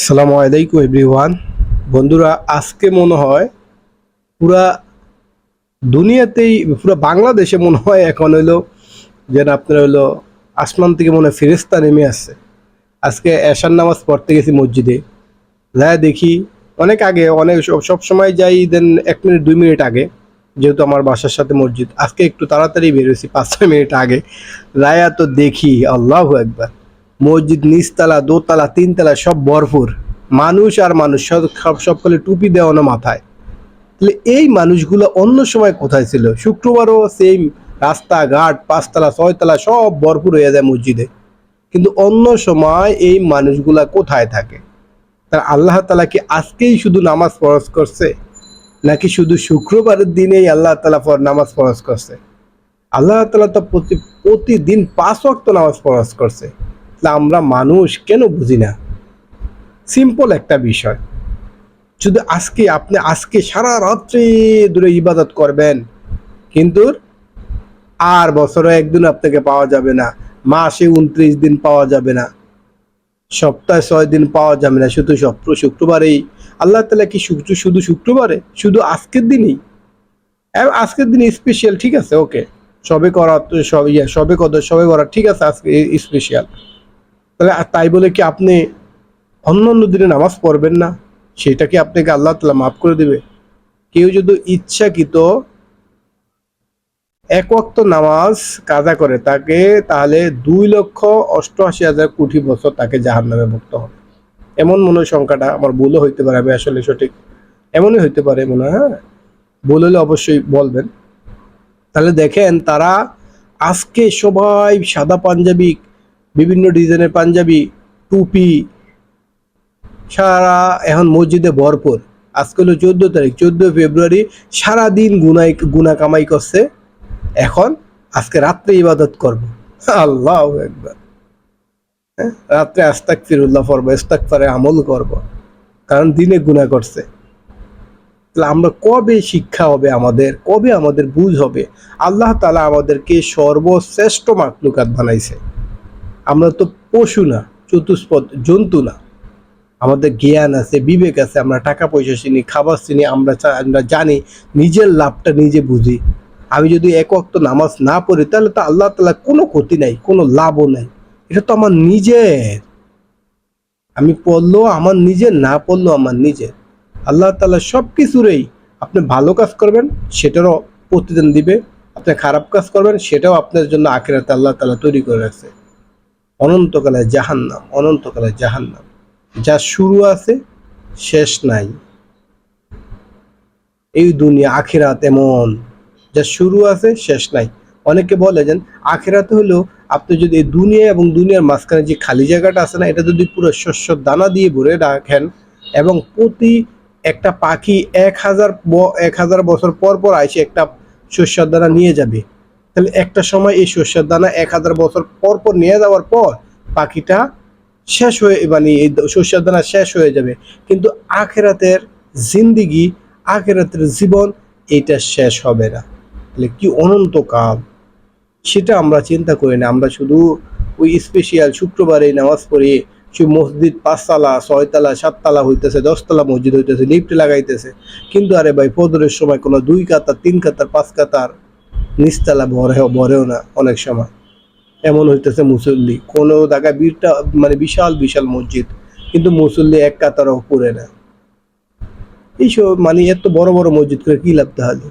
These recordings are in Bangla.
আসসালামু আলাইকুম এভরিওয়ান। বন্ধুরা, আজকে মনে হয় পুরা দুনিয়াতেই, পুরা বাংলাদেশে মনে হয় এখন হইলো যেন আপনার হইলো আসমান থেকে মনে হয় ফেরেশতা নেমে আসছে। আজকে এশার নামাজ পড়তে গেছি মসজিদে, যা দেখি অনেক আগে, অনেক সব সময় যাই দেন 1 মিনিট 2 মিনিট আগে, যেহেতু আমার বাসার সাথে মসজিদ। আজকে একটু তাড়াতাড়ি বেরোছি 5-6 মিনিট আগে। রায়া তো দেখি আল্লাহু আকবার, মসজিদ নিচতলা দোতলা তিনতলা সব ভরপুর মানুষ আর মানুষ, সবকালে টুপি দেওয়ানো মাথায়। তাহলে এই মানুষগুলো অন্য সময় কোথায় ছিল? শুক্রবারও সেম, রাস্তাঘাট 5তলা 6তলা সব ভরপুর হয়ে যায় মসজিদে, কিন্তু অন্য সময় এই মানুষগুলা কোথায় থাকে? তার আল্লাহ তালা কি আজকেই শুধু নামাজ ফরজ করছে, নাকি শুধু শুক্রবারের দিনেই আল্লাহ তালা নামাজ ফরজ করছে? আল্লাহ তালা তো প্রতিদিন 5 ওয়াক্ত নামাজ ফরজ করছে। তাহলে আমরা মানুষ কেন বুঝি না? সিম্পল একটা বিষয়, শুধু আজকে সারা রাত্রি ধরে ইবাদত করবেন, কিন্তু আর বছরে একদিন আপনাকে পাওয়া যাবে না, মাসে 29 দিন পাওয়া যাবে না, সপ্তাহে 6 দিন পাওয়া যাবে না, শুধু শুক্রবারেই। আল্লাহ তালা কি শুধু শুক্রবারে, শুধু আজকের দিনই? আজকের দিন স্পেশাল, ঠিক আছে, ওকে, সবে করা সবে করা ঠিক আছে, আজকে স্পেশাল। তাহলে তাই বলে কি আপনি অন্য অন্য দিনে নামাজ পড়বেন না? সেটা কি আপনাকে আল্লাহ তাআলা মাফ করে দিবে? কেউ যদি ইচ্ছাকৃত 1 ওয়াক্ত নামাজ কাজা করে তাকে, তাহলে 2,88,000 কোটি বছর তাকে জাহান্নামে ভুগতে হবে। এমন মনে হয় সংখ্যাটা, আমার ভুলও হইতে পারে, আমি আসলে সঠিক এমনই হইতে পারে মনে হয়। হ্যাঁ, ভুল হলে অবশ্যই বলবেন। তাহলে দেখেন, তারা আজকে সবাই সাদা পাঞ্জাবি, বিভিন্ন ডিজাইনের পাঞ্জাবি, টুপি, সারা এখন মসজিদে ভরপুর। আজকে হলো 14 তারিখ, 14 ফেব্রুয়ারি। সারাদিন গুনা কামাই করছে, এখন আজকে রাত্রে ইবাদত করবো। আল্লাহু আকবার। হ্যাঁ, রাত্রে আস্তাগফিরুল্লাহ পড়বো, ইস্তিগফারে আমল করব, কারণ দিনে গুনাহ করছে। তাহলে আমরা কবে শিক্ষা হবে আমাদের, কবে আমাদের বুঝ হবে? আল্লাহ তাআলা আমাদেরকে সর্বশ্রেষ্ঠ মাখলুকাত বানাইছে। আমরা তো পশু না, চতুষ্পদ জন্তু না। আমাদের জ্ঞান আছে, বিবেক আছে, আমরা টাকা পয়সা চিনি, খাবার চিনি, আমরা জানি, নিজের লাভটা নিজে বুঝি। আমি যদি 1 ওয়াক্ত নামাজ না পড়ি, তাহলে তো আল্লাহ তাআলা কোনো ক্ষতি নাই, কোনো লাভও নাই। এটা তো আমার নিজের, আমি পড়লেও আমার নিজের, না পড়লেও আমার নিজের। আল্লাহ তাআলা সব কিছুরই, আপনি ভালো কাজ করবেন সেটারও প্রতিদান দিবে, আপনি খারাপ কাজ করবেন সেটাও আপনার জন্য আখিরাতে আল্লাহ তাআলা তৈরি করে রাখছে। অনন্তকালে জাহান্নাম, অনন্তকালে জাহান্নাম, যা শুরু আছে শেষ নাই। এই দুনিয়া আখিরাত এমন, যা শুরু আছে শেষ নাই। অনেকে বলে যে আখিরাতে হলো, আপনি যদি এই দুনিয়া এবং দুনিয়ার মাঝখানে যে খালি জায়গাটা আছে না, এটা যদি পুরো শস্য দানা দিয়ে ভরে রাখেন, এবং প্রতি একটা পাখি 1,000 বছর পর পর আইসে একটা শস্যের দানা নিয়ে যাবে, তাহলে একটা সময় এই শস্যের দানা 1,000 বছর পর পর নিয়ে যাওয়ার পর পাখিটা শেষ হয়ে, মানে এই শস্যের দানা শেষ হয়ে যাবে। কিন্তু আখিরাতের জিন্দিগি, আখিরাতের জীবন, এটা শেষ হবে না। তাহলে কি অনন্তকাল, সেটা আমরা চিন্তা করি না। আমরা শুধু ওই স্পেশাল শুক্রবারে নামাজ পড়ি, সে মসজিদ 5তলা 6তলা 7তলা হইতেছে, 10তলা মসজিদ হইতেছে, লিফট লাগাইতেছে, কিন্তু আরে ভাই ফজরের সময় কোনো 2 কাতার 3 কাতার 5 কাতার নিচতলা ভরেও না। অনেক সময় এমন হইতেছে মুসল্লি কোনো জায়গায় মানে বিশাল বিশাল মসজিদ, কিন্তু মুসল্লি 1 কাতারও পড়ে না। এইসব মানে এত বড় বড় মসজিদ করে কি লাভ? তাহলে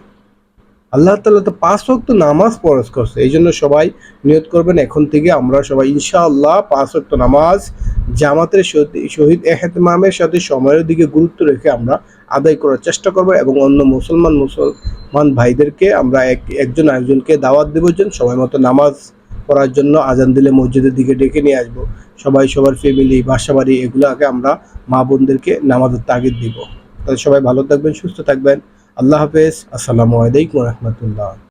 আল্লাহ তাআলা তো 5 ওয়াক্ত নামাজ ফরজ করছে। এই জন্য সবাই নিয়ত করবেন এখন থেকে, আমরা সবাই ইনশাআল্লাহ 5 ওয়াক্ত নামাজ জামাতের সহিত এহতেমামের সাথে সময়ের দিকে গুরুত্ব রেখে আমরা আদায় করার চেষ্টা করব, এবং অন্য মুসলমান ভাইদেরকে আমরা একজন আরেকজনকে দাওয়াত দেব যে সময় মতো নামাজ পড়ার জন্য আজান দিলে মসজিদের দিকে ডেকে নিয়ে আসবো। সবাই সবার ফ্যামিলি, বাসা বাড়ি, এগুলোকে আমরা মা বোনদেরকে নামাজের তাগিদ দিব। তাহলে সবাই ভালো থাকবেন, সুস্থ থাকবেন। আল্লাহ হাফেজ। আসসালামু আলাইকুম রহমতুল্লাহ।